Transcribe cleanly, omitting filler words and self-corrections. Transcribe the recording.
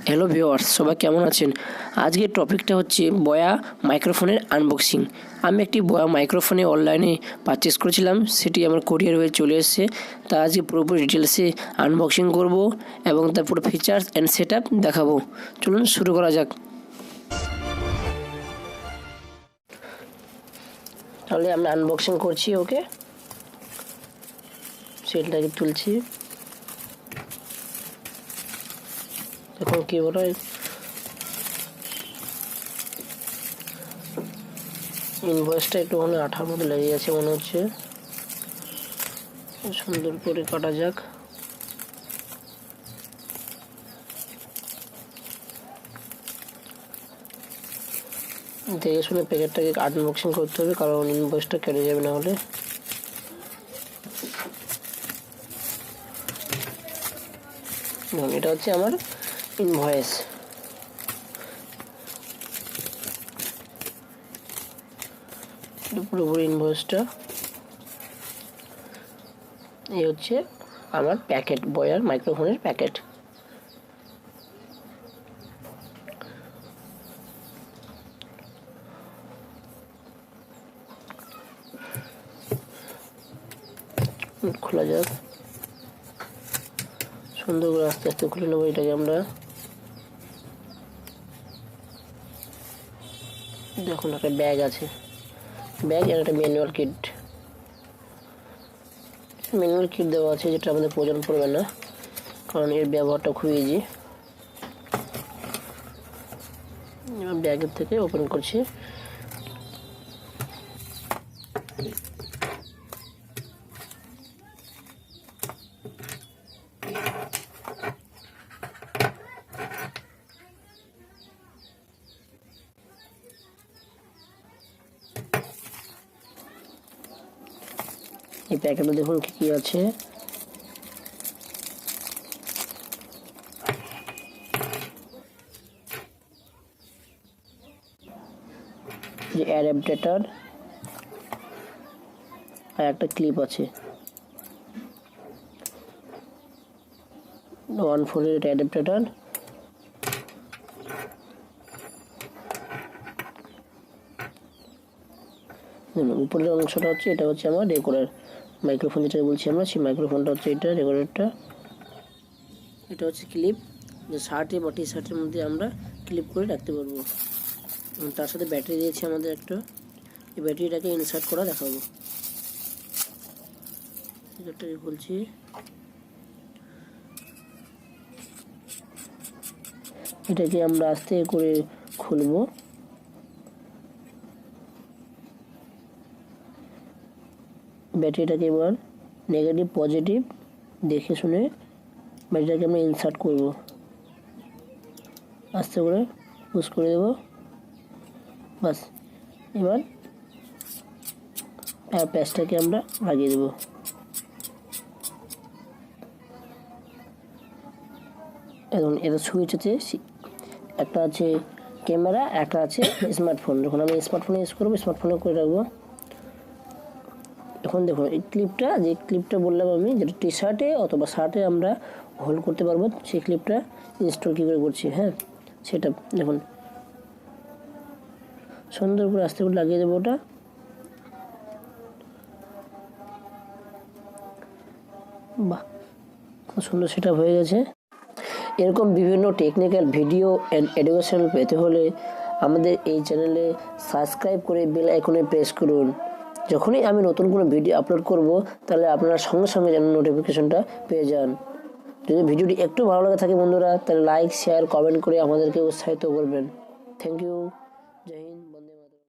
Hello viewers, সবাই কেমন আছেন? আজকের টপিকটা হচ্ছে বয়া মাইক্রোফোনের আনবক্সিং। আমি একটি বয়া মাইক্রোফোনে অনলাইনে পারচেস করেছিলাম, সেটি আমার কোরিয়ার হয়ে চলে এসেছে। তা আজকে পুরোপুরি ডিটেলসে আনবক্সিং করব এবং তার পুরো ফিচার্স অ্যান্ড সেট আপ দেখাবো। চলুন শুরু করা যাক। তাহলে আমি আনবক্সিং করছি। ওকে, সেলটাকে তুলছি। এখন কি বলা হয়, ইনভয়েসটা একটুখানি আঠার মতো লেগে গেছে মনে হচ্ছে। সুন্দর করে কাটা যাক। দেখে শুনে প্যাকেটটাকে আনবক্সিং করতে হবে, কারণ ইনভয়েসটা কেটে যাবে না হলে। এটা হচ্ছে আমার ইনভয়েস। পুরোপুরি ইনভয়েসটা। এই হচ্ছে আমার প্যাকেট, বয়ার মাইক্রোফোনের প্যাকেট। খোলা যাক, সুন্দর করে আস্তে আস্তে খুলে নেবো এটাকে আমরা। দেখুন একটা ব্যাগ আছে, ব্যাগ আর একটা ম্যানুয়াল কিট দেওয়া আছে, যেটা আমাদের প্রয়োজন পড়বে না, কারণ এর ব্যবহারটা খুব ইজি। ব্যাগের থেকে ওপেন করছি। এই প্যাকেটে দেখুন কি কি আছে। যে অ্যাডাপ্টার আর একটা ক্লিপ আছে, 1/4 অ্যাডাপ্টার। উপরের অংশটা হচ্ছে, এটা হচ্ছে আমার রেকর্ডার মাইক্রোফোন, যেটা বলছি আমরা, সেই মাইক্রোফোনটা হচ্ছে এটা, রেকর্ডারটা। এটা হচ্ছে ক্লিপ, যে শার্টে বা টি শার্টের মধ্যে আমরা ক্লিপ করে রাখতে পারবো। এবং তার সাথে ব্যাটারি দিয়েছে আমাদের একটা, এই ব্যাটারিটাকে ইনসার্ট করা দেখাবো। এটাকে খুলছি। এটাকে আমরা আস্তে করে খুলবো। ব্যাটারিটাকে এবার নেগেটিভ পজিটিভ দেখে শুনে ব্যাটারিটাকে আমরা ইনসার্ট করব। আস্তে করে পুশ করে দেব, বাস। এবার প্যাচটাকে আমরা লাগিয়ে দেব। এখন এটা সুইচ আছে, একটা আছে ক্যামেরা, একটা আছে স্মার্টফোন। যখন আমি স্মার্টফোনে ইউজ করবো, স্মার্টফোনে করে রাখবো। এখন দেখুন এই ক্লিপটা বললাম আমি, যেটা টি শার্টে অথবা শার্টে আমরা হোল্ড করতে পারবো, সেই ক্লিপটা ইনস্টল কী করে করছি। হ্যাঁ, সেটা দেখুন, সুন্দর করে আস্তে করে লাগিয়ে দেবো ওটা। বাহ, খুব সুন্দর সেটা হয়ে গেছে। এরকম বিভিন্ন টেকনিক্যাল ভিডিও অ্যান্ড এডুকেশনাল পেতে হলে আমাদের এই চ্যানেলে সাবস্ক্রাইব করে বেল আইকনে প্রেস করুন। যখনই আমি নতুন কোনো ভিডিও আপলোড করব, তাহলে আপনারা সঙ্গে সঙ্গে যেন নোটিফিকেশনটা পেয়ে যান। যদি ভিডিওটি একটু ভালো লাগে থাকে বন্ধুরা, তাহলে লাইক, শেয়ার, কমেন্ট করে আমাদেরকে উৎসাহিত করবেন। Thank you.